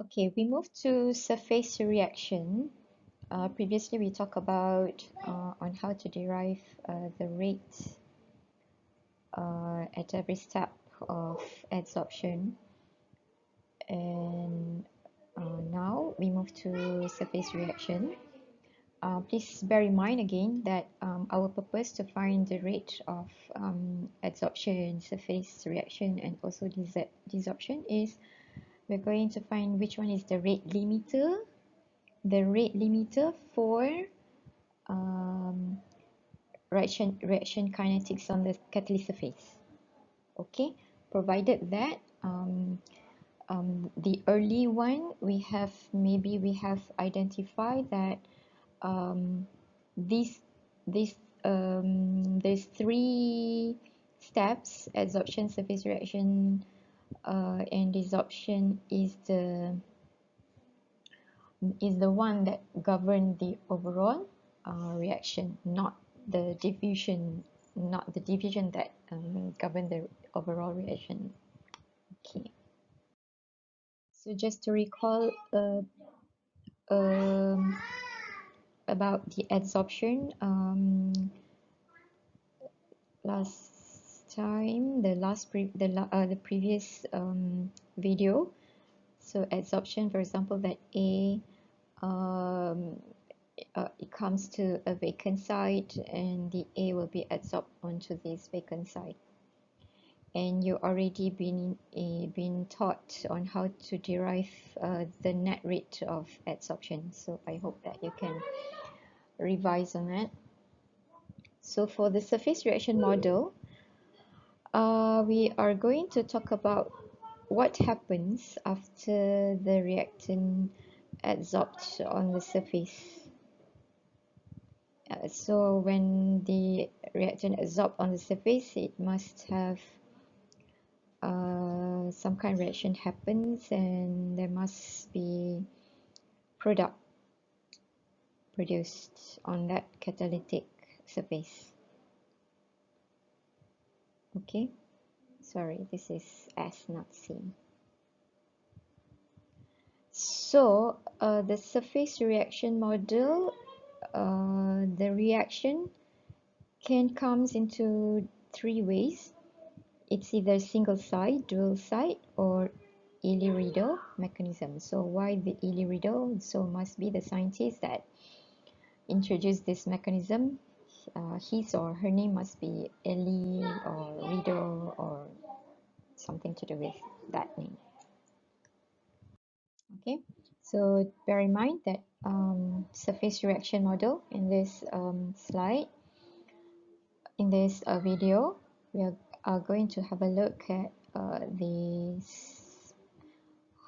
Okay, we move to surface reaction. Previously, we talked about on how to derive the rate at every step of adsorption. And now we move to surface reaction. Please bear in mind again that our purpose to find the rate of adsorption, surface reaction, and also desorption is we're going to find which one is the rate limiter for um, reaction kinetics on the catalyst surface. Okay, provided that the early one we have identified that um, these there's three steps: adsorption, surface reaction, and desorption is the one that govern the overall reaction, not the diffusion, that govern the overall reaction. Okay, so just to recall um, about the adsorption, last time the previous video. So adsorption, for example, that A it comes to a vacant site and the A will be adsorbed onto this vacant site. And you already been taught on how to derive the net rate of adsorption. So I hope that you can revise on that. So for the surface reaction model, we are going to talk about what happens after the reactant adsorbed on the surface. So when the reactant adsorbed on the surface, it must have some kind of reaction happens and there must be product produced on that catalytic surface. Okay, sorry, this is S, not C. So the surface reaction model, the reaction can comes into three ways. It's either single site, dual site, or Elie-Rideau mechanism. So why the Elie-Rideau? So must be the scientist that introduced this mechanism. His or her name must be Elie or Rideau or something to do with that name. Okay, so bear in mind that surface reaction model in this slide, in this video, we are going to have a look at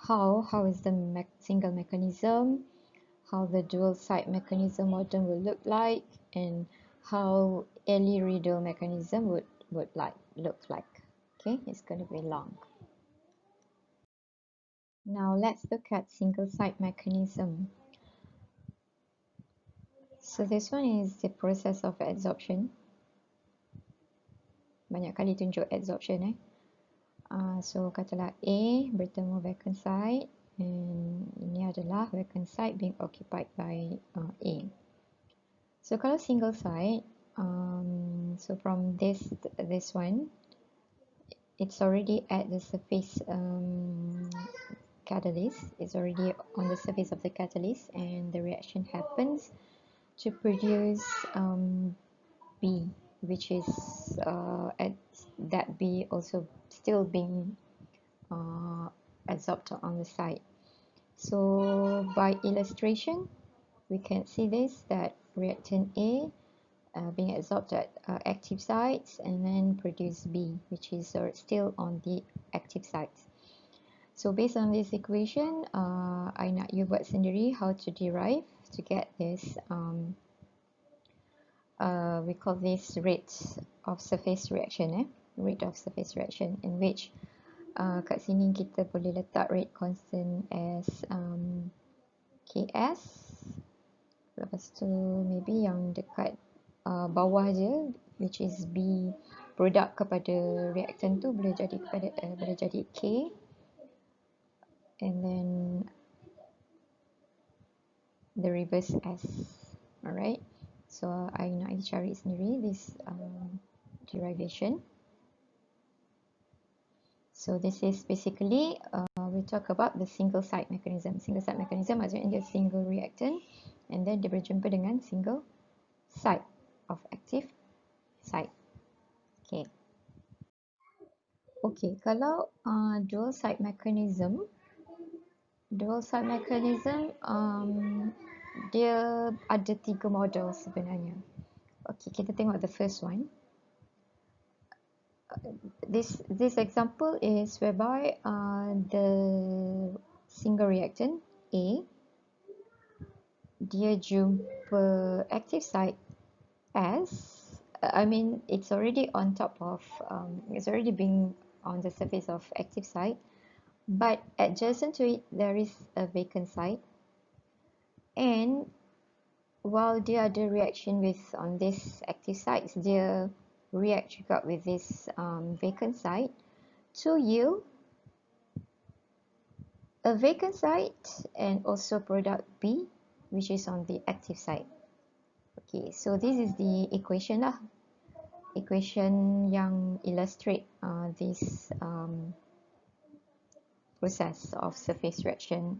how is the single mechanism, how the dual site mechanism model will look like, and how Elie-Rideau mechanism would look like. Okay, it's going to be long. Now let's look at single site mechanism. So this one is the process of adsorption. Banyak kali tunjuk adsorption So katalah A bertemu vacant site, and ini adalah vacant site being occupied by A. So kalau single site, so from this one, it's already at the surface catalyst. It's already on the surface of the catalyst, and the reaction happens to produce B, which is at that B also still being adsorbed on the site. So by illustration, we can see this, that reactant A being adsorbed at active sites and then produce B, which is still on the active sites. So based on this equation, I nak you buat sendiri how to derive to get this we call this rate of surface reaction, rate of surface reaction, in which kat sini kita boleh letak rate constant as Ks. Lepas tu maybe yang dekat bawah je, which is B, produk kepada reactant tu boleh jadi K, and then the reverse S. Alright, so I nak cari sendiri this derivation. So this is basically we talk about the single site mechanism. Single site mechanism maksudnya dia single reactant and then dia berjumpa dengan single site of active site. Okay. Okay, kalau dual site mechanism, dia ada 3 model sebenarnya. Okay, kita tengok the first one. This example is whereby the single reactant A, dia jumpa active site S. I mean, it's already on top of, it's already being on the surface of active site, but adjacent to it there is a vacant site, and while dia ada reaction with on this active sites, dia react juga with this vacant site to yield a vacant site and also product B, which is on the active site. Okay, so this is the equation lah. Equation yang illustrate this process of surface reaction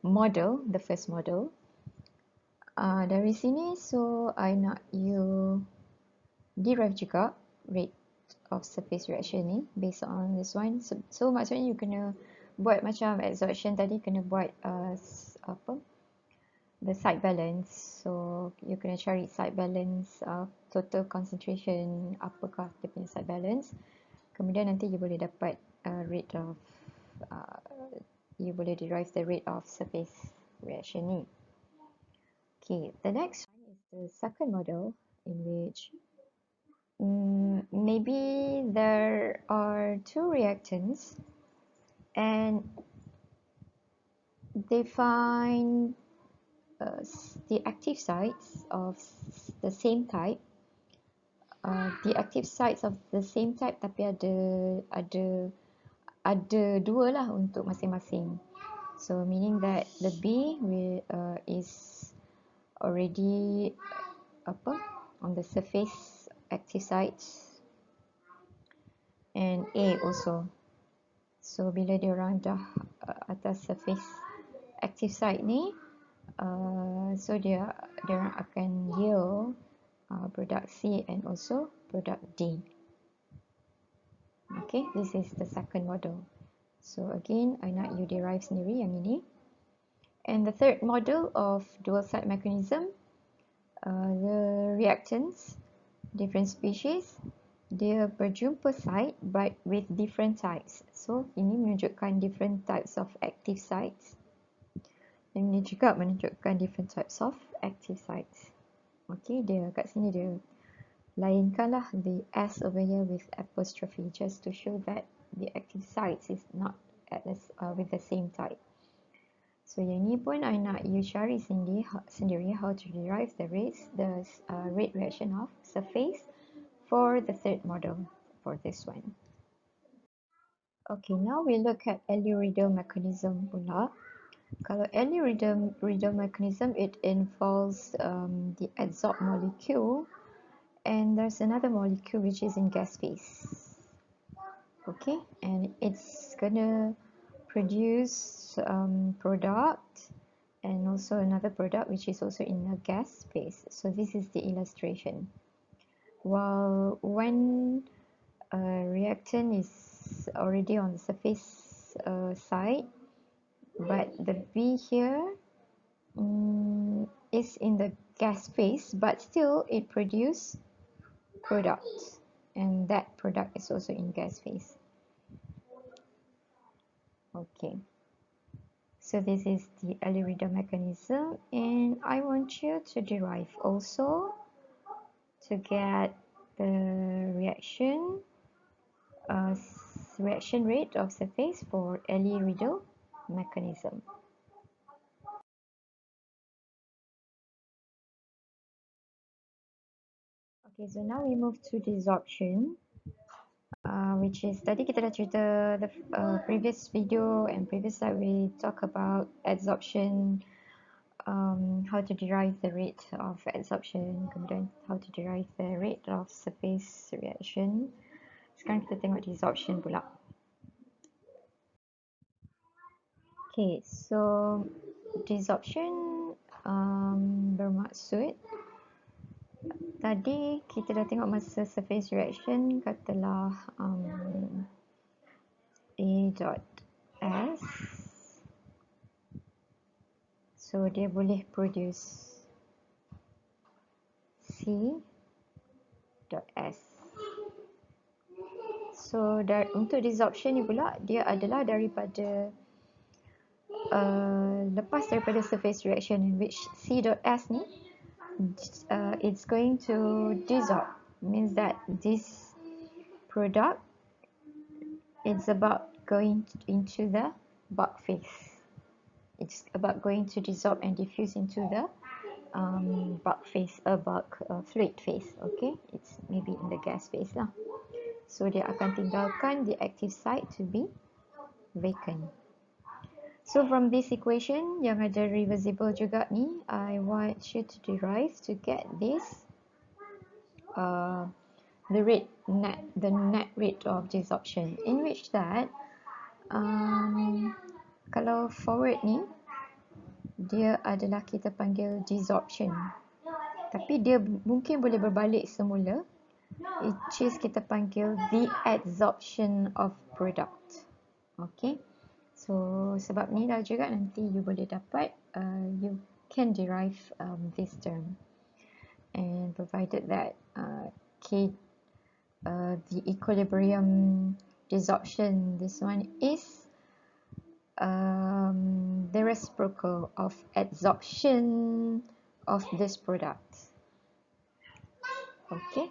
model, the first model. Dari sini, so I nak you derive juga rate of surface reaction ni based on this one. So maksudnya you kena buat macam adsorption tadi, kena buat apa, the site balance. So you kena cari site balance, total concentration, apakah dia punya site balance. Kemudian nanti you boleh dapat rate of you boleh derive the rate of surface reaction ni. Okay, the next one is the second model, in which maybe there are two reactants and they find the active sites of the same type. The active sites of the same type, tapi ada dua lah untuk masing-masing. So meaning that the B is already on the surface active sites and A also. So bila dia orang dah atas surface active site ni, so dia orang akan yield product C and also product D. Okay, this is the second model. So again, I nak you derive sendiri yang ini. And the third model of dual site mechanism, the reactants, different species, dia berjumpa site but with different types. So ini menunjukkan different types of active sites. Dan ini juga menunjukkan different types of active sites. Okay, dia kat sini dia lainkanlah the S over here with apostrophe, just to show that the active sites is not at with the same type. So yang ni pun I nak you cari sendiri how to derive the rate reaction of surface for the third model for this one. Okay, now we look at Ehlers-Danlos mechanism pula. Kalau Ehlers-Danlos mechanism, it involves the adsorbed molecule, and there's another molecule which is in gas phase. Okay, and it's gonna produce product and also another product which is also in a gas phase. So this is the illustration. While one reactant is already on the surface side, but the B here is in the gas phase, but still it produces product, and that product is also in gas phase. Okay, so this is the Ehlers-Danlos mechanism, and I want you to derive also to get the reaction rate of surface for Ehlers-Danlos mechanism. Okay, so now we move to desorption, which is tadi kita dah cerita the previous video and previous slide we talk about adsorption how to derive the rate of adsorption, kemudian how to derive the rate of surface reaction. Sekarang kita tengok desorption pula. Okay, so desorption bermaksud tadi kita dah tengok masa surface reaction, katalah A dot S, so dia boleh produce C dot S. So untuk desorption ni pula dia adalah daripada lepas daripada surface reaction in which C dot S ni it's going to desorb, means that this product it's about going into the bulk phase. It's about going to desorb and diffuse into the bulk phase, bulk fluid phase. Okay, it's maybe in the gas phase lah. So dia akan tinggalkan the active site to be vacant. So from this equation yang ada reversible juga ni, I want you to derive to get this the net rate of desorption, in which that kalau forward ni dia adalah kita panggil desorption, tapi dia mungkin boleh berbalik semula, which is kita panggil the adsorption of product. Okay, so sebab ni lah juga nanti you boleh dapat you can derive this term, and provided that the equilibrium desorption, this one is the reciprocal of adsorption of this product. Okay.